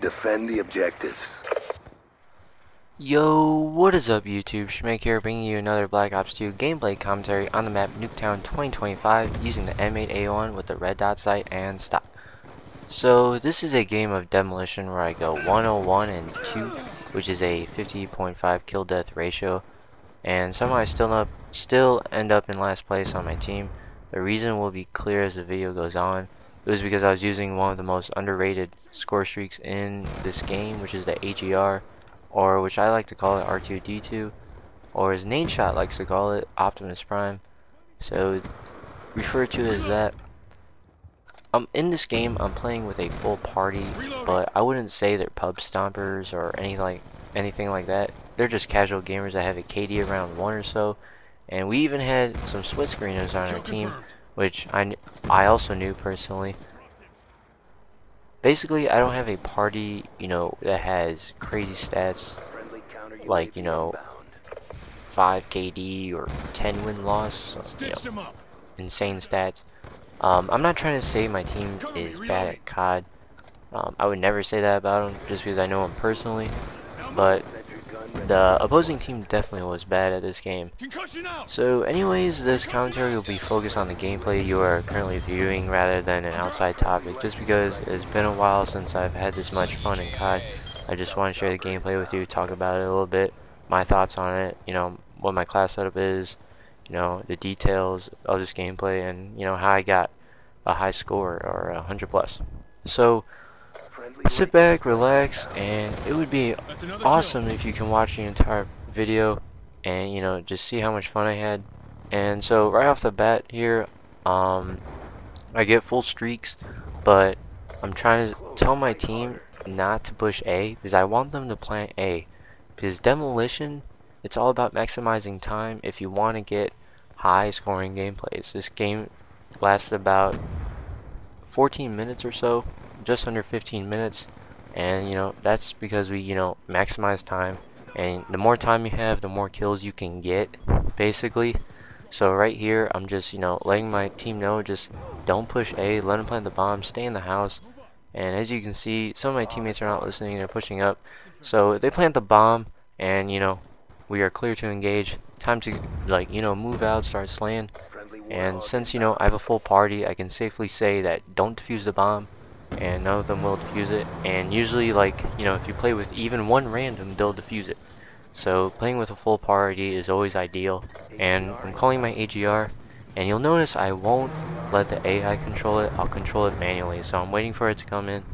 Defend the objectives. Yo, what is up YouTube? Schmeck here, bringing you another Black Ops 2 gameplay commentary on the map Nuketown 2025 using the M8A1 with the red dot sight and stock. So this is a game of demolition where I go 101 and 2, which is a 50.5 kill death ratio, and somehow I still end up in last place on my team. The reason will be clear as the video goes on. It was because I was using one of the most underrated score streaks in this game, which is the AGR, or which I like to call it R2D2, or as Nadeshot likes to call it, Optimus Prime. So refer to it as that. In this game, I'm playing with a full party, but I wouldn't say they're pub stompers or anything like that. They're just casual gamers that have a KD around 1 or so, and we even had some split screeners on our team, which I also knew personally. Basically, I don't have a party, that has crazy stats, like, 5 KD or 10 win-loss, insane stats. I'm not trying to say my team is bad at COD. I would never say that about them, just because I know them personally. But the opposing team definitely was bad at this game. So anyways, this commentary will be focused on the gameplay you are currently viewing rather than an outside topic, just because it's been a while since I've had this much fun in COD. I just want to share the gameplay with you, talk about it a little bit, my thoughts on it, what my class setup is, the details of this gameplay, and how I got a high score or 100 plus. So sit back, relax, and it would be awesome if you can watch the entire video and just see how much fun I had. And so right off the bat here, I get full streaks, but I'm trying to tell my team not to push A because I want them to plant A, because demolition, it's all about maximizing time if you want to get high scoring gameplays. This game lasts about 14 minutes or so, just under 15 minutes, and that's because we maximize time, and the more time you have, the more kills you can get, basically. So right here, I'm just letting my team know, just don't push A, let them plant the bomb, stay in the house. And as you can see, some of my teammates are not listening, they're pushing up, so they plant the bomb, and we are clear to engage. Time to move out, start slaying. And since I have a full party, I can safely say that don't defuse the bomb, and none of them will defuse it. And usually, if you play with even one random, they'll defuse it. So playing with a full party is always ideal. And I'm calling my AGR, and you'll notice I won't let the AI control it, I'll control it manually. So I'm waiting for it to come in.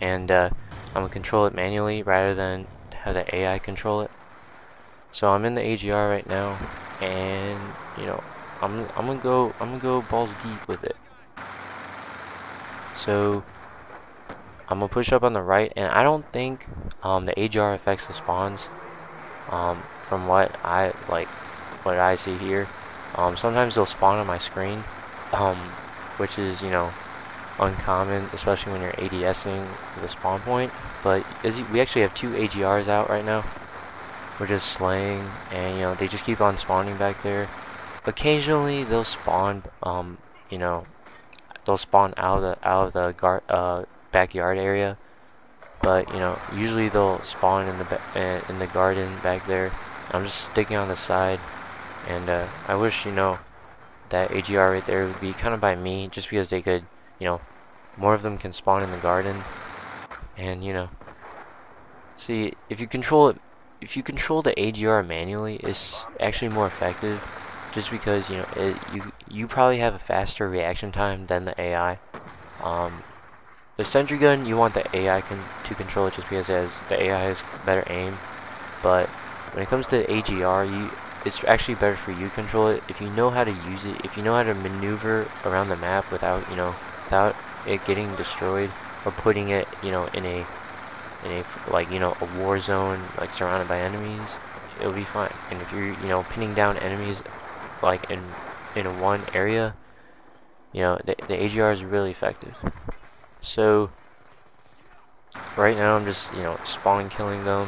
And I'm gonna control it manually rather than have the AI control it. So I'm in the AGR right now, and I'm gonna go balls deep with it. So I'm gonna push up on the right, and I don't think the AGR affects the spawns. From what I see here, sometimes they'll spawn on my screen, which is uncommon, especially when you're ADSing the spawn point. But we actually have 2 AGRs out right now. We're just slaying, and they just keep on spawning back there. Occasionally they'll spawn, they'll spawn out of the backyard area, but usually they'll spawn in the garden back there. I'm just sticking on the side, and I wish that AGR right there would be kind of by me, just because they could, more of them can spawn in the garden, and see, if you control the AGR manually, it's actually more effective, just because you probably have a faster reaction time than the AI. The sentry gun, you want the AI to control it, just because the AI has better aim. But when it comes to AGR, it's actually better for you to control it if you know how to use it, if you know how to maneuver around the map without it getting destroyed, or putting it in a war zone, surrounded by enemies. It'll be fine. And if you're pinning down enemies in one area, the AGR is really effective. So right now I'm just spawn killing them.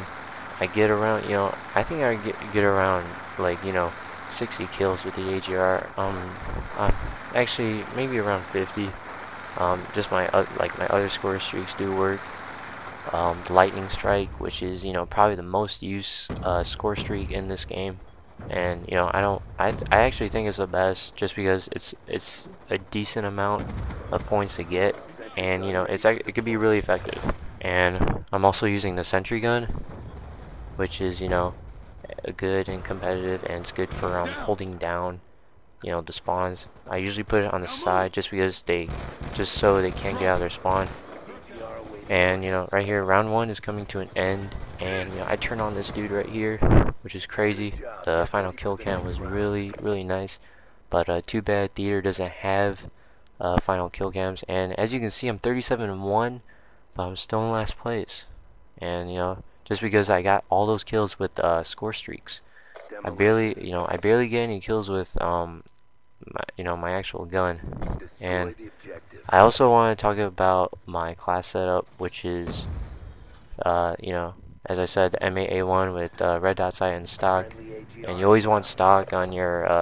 I get around I think I get around 60 kills with the AGR. Actually maybe around 50. Just my other score streaks do work. The lightning strike, which is probably the most used score streak in this game, and I actually think it's the best just because it's a decent amount of points to get, and it could be really effective. And I'm also using the sentry gun, which is good and competitive, and it's good for holding down the spawns. I usually put it on the side just because so they can't get out of their spawn. And right here, round 1 is coming to an end, and I turn on this dude right here, which is crazy. The final kill cam was really nice, but too bad theater doesn't have final kill cams. And as you can see, I'm 37-1, but I'm still in last place. And just because I got all those kills with score streaks, I barely get any kills with my actual gun. And I also want to talk about my class setup, which is as I said, the MAA1 with red dot sight and stock. And you always want stock on your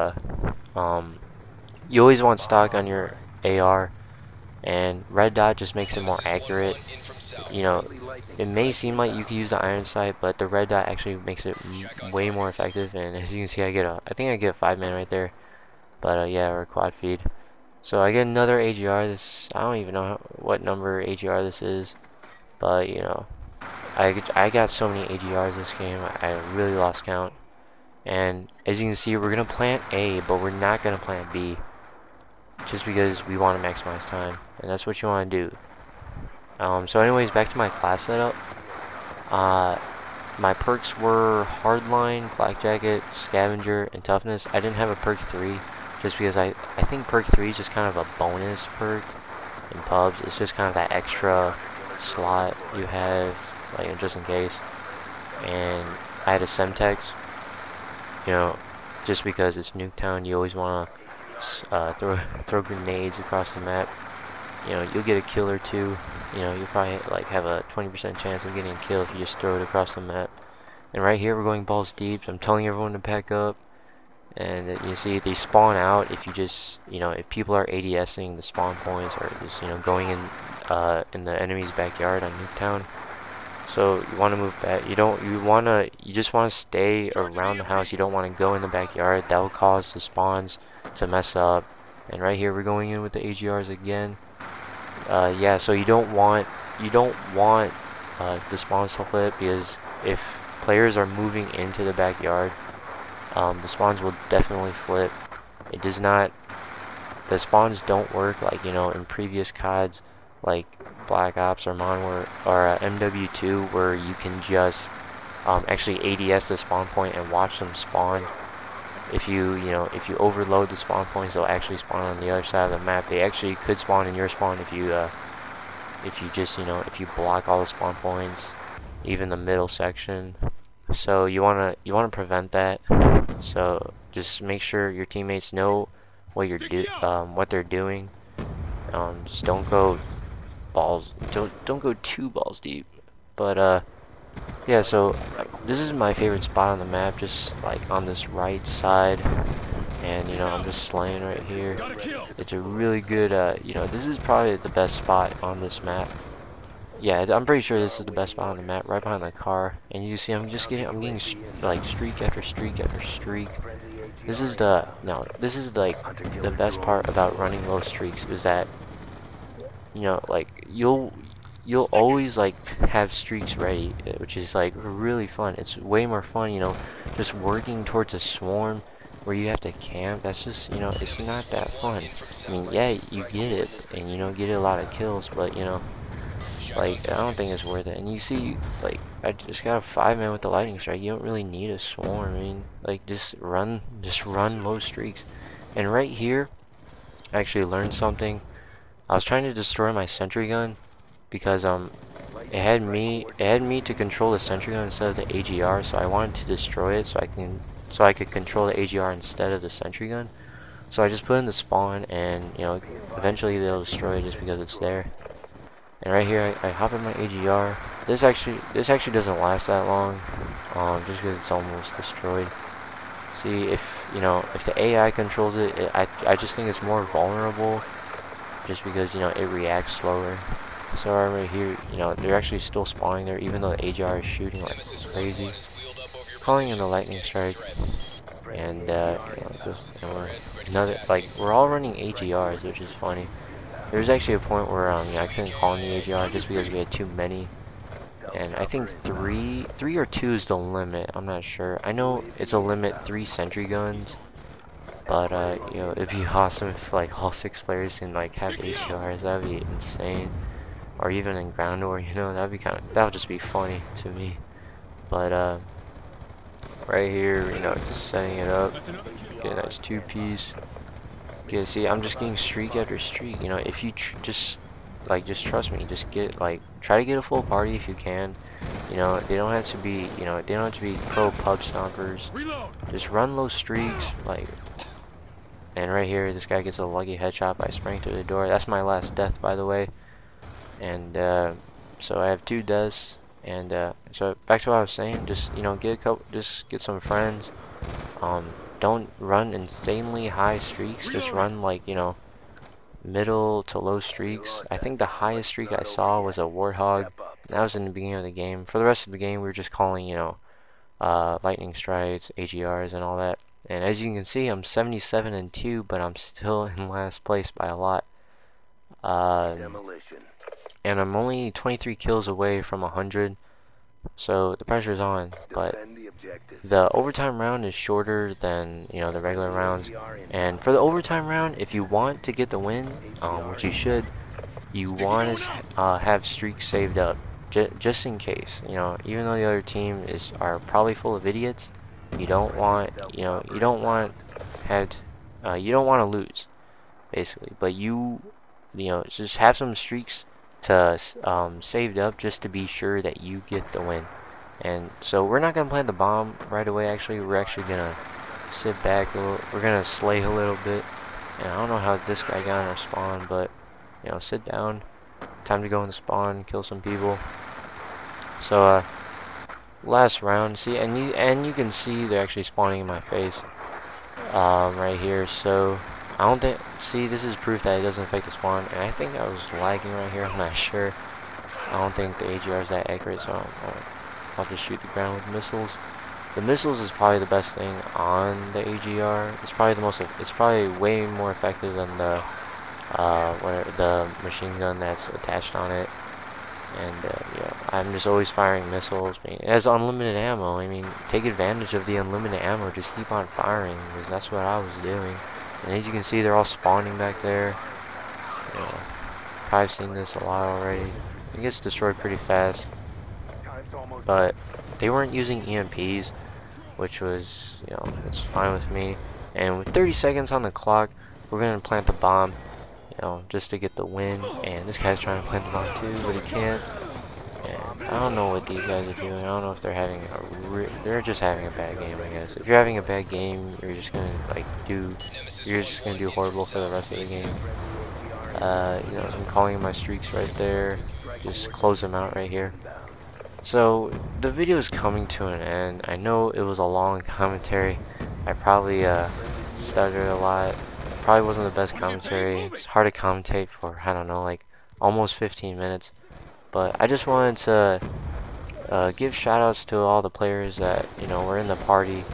AR, and red dot just makes it more accurate. It may seem like you could use the iron sight, but the red dot actually makes it way more effective. And as you can see, I think I get a 5-man right there. But yeah, or a quad feed. So I get another AGR. I don't even know what number AGR this is, but I got so many AGRs this game, I really lost count. And as you can see, we're gonna plant A, but we're not gonna plant B, just because we want to maximize time, and that's what you want to do. So anyways, back to my class setup. My perks were hardline, flak jacket, scavenger, and toughness. I didn't have a perk 3. Just because I think perk 3 is just kind of a bonus perk in pubs. It's just kind of that extra slot you have, just in case. And I had a Semtex, just because it's Nuketown, you always want to throw grenades across the map. You'll get a kill or two. You'll probably have a 20% chance of getting a kill if you just throw it across the map. And right here, we're going balls deep. So I'm telling everyone to pack up. And you see they spawn out if you just if people are ADSing the spawn points, or just going in the enemy's backyard on Nuketown. So you want to move back. You just want to stay around the house. You don't want to go in the backyard. That will cause the spawns to mess up. And right here we're going in with the AGRs again. Yeah, so you don't want the spawns to flip, because if players are moving into the backyard, the spawns will definitely flip. The spawns don't work in previous CODs like Black Ops or Modern War or MW2, where you can just actually ADS the spawn point and watch them spawn. If you overload the spawn points, they'll actually spawn on the other side of the map. They actually could spawn in your spawn if you block all the spawn points, even the middle section. So you wanna prevent that. So just make sure your teammates know what they're doing. Just don't go too balls deep. But yeah, so this is my favorite spot on the map, just on this right side, and I'm just slaying right here. It's a really good this is probably the best spot on this map. Yeah, I'm pretty sure this is the best spot on the map, right behind the car. And you see, I'm getting streak after streak after streak. This is the best part about running low streaks, is that you'll always have streaks ready, which is really fun. It's way more fun, just working towards a swarm where you have to camp. That's just it's not that fun. I mean, yeah, you get it, and get a lot of kills, but I don't think it's worth it. And you see, I just got a 5-man with the lightning strike. You don't really need a swarm. I mean, just run low streaks. And right here, I actually learned something. I was trying to destroy my sentry gun because it had me to control the sentry gun instead of the AGR. So I wanted to destroy it so I could control the AGR instead of the sentry gun. So I just put in the spawn, and eventually they'll destroy it just because it's there. And right here, I hop in my AGR. This actually doesn't last that long, just because it's almost destroyed. See, if the AI controls it, I just think it's more vulnerable just because, you know, it reacts slower. So right here, you know, they're actually still spawning there, even though the AGR is shooting like crazy. Calling in the lightning strike, and we're all running AGRs, which is funny. There was actually a point where I couldn't call in the AGR just because we had too many, and I think three or two is the limit. I'm not sure. I know it's a limit 3 sentry guns, but you know, it'd be awesome if like all 6 players can like have AGRs. That'd be insane. Or even in ground war, you know, that would just be funny to me. But right here, you know, just setting it up, get a nice 2-piece. Okay, see, I'm just getting streak after streak. You know, if you just trust me, just try to get a full party if you can. You know, they don't have to be, you know, they don't have to be pro pub stompers. Just run low streaks, like. And right here, this guy gets a lucky headshot by spraying through the door. That's my last death, by the way. And so I have 2 deaths. And so back to what I was saying, just, you know, just get some friends. Don't run insanely high streaks. Just run like, you know, middle to low streaks. I think the highest streak I saw was a Warthog. And that was in the beginning of the game. For the rest of the game, we were just calling, you know, lightning strikes, AGRs, and all that. And as you can see, I'm 77-2, but I'm still in last place by a lot. And I'm only 23 kills away from 100, so the pressure's on. But the overtime round is shorter than, you know, the regular rounds. And for the overtime round, if you want to get the win, which you should, you want to have streaks saved up, just in case. You know, even though the other team are probably full of idiots, you don't want, you know, you don't want to lose, basically. But you know, just have some streaks to saved up just to be sure that you get the win. And so we're not gonna plant the bomb right away. Actually, we're actually gonna sit back. We're gonna slay a little bit. And I don't know how this guy got in our spawn, but you know, sit down. Time to go in the spawn, kill some people. So last round, see, and you can see they're actually spawning in my face right here. So I don't think. See, this is proof that it doesn't affect the spawn, and I think I was lagging right here. I'm not sure. I don't think the AGR is that accurate, so I'll just shoot the ground with missiles. The missiles is probably the best thing on the AGR. It's probably way more effective than the machine gun that's attached on it. And yeah, I'm just always firing missiles. I mean, it has unlimited ammo. I mean, take advantage of the unlimited ammo. Just keep on firing, because that's what I was doing. And as you can see, they're all spawning back there. You know, probably seen this a lot already. It gets destroyed pretty fast. But they weren't using EMPs, which was, you know, it's fine with me. And with 30 seconds on the clock, we're going to plant the bomb, you know, just to get the win. And this guy's trying to plant the bomb too, but he can't. And I don't know what these guys are doing. I don't know if they're having they're just having a bad game, I guess. If you're having a bad game, you're just gonna do horrible for the rest of the game. You know, I'm calling my streaks right there. Just close them out right here. So the video is coming to an end. I know it was a long commentary. I probably stuttered a lot. Probably wasn't the best commentary. It's hard to commentate for, I don't know, like almost 15 minutes. But I just wanted to give shoutouts to all the players that, you know, were in the party.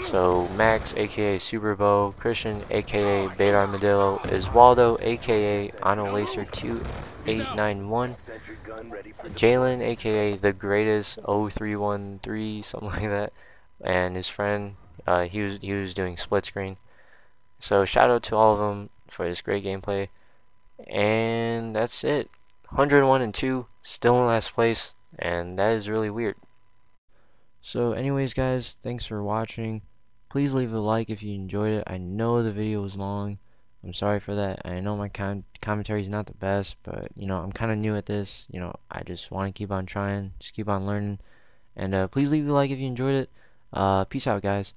So Max, aka Superbow, Christian, aka Beta Armadillo, Iswaldo, aka Anolacer 2891, Jalen, aka The Greatest 0313, something like that, and his friend. He was doing split screen. So shout out to all of them for this great gameplay. And that's it. 101-2, still in last place, and that is really weird. So anyways guys, thanks for watching. Please leave a like if you enjoyed it. I know the video was long. I'm sorry for that. I know my commentary is not the best, but you know, I'm kind of new at this. You know, I just want to keep on trying, just keep on learning. And please leave a like if you enjoyed it. Peace out guys.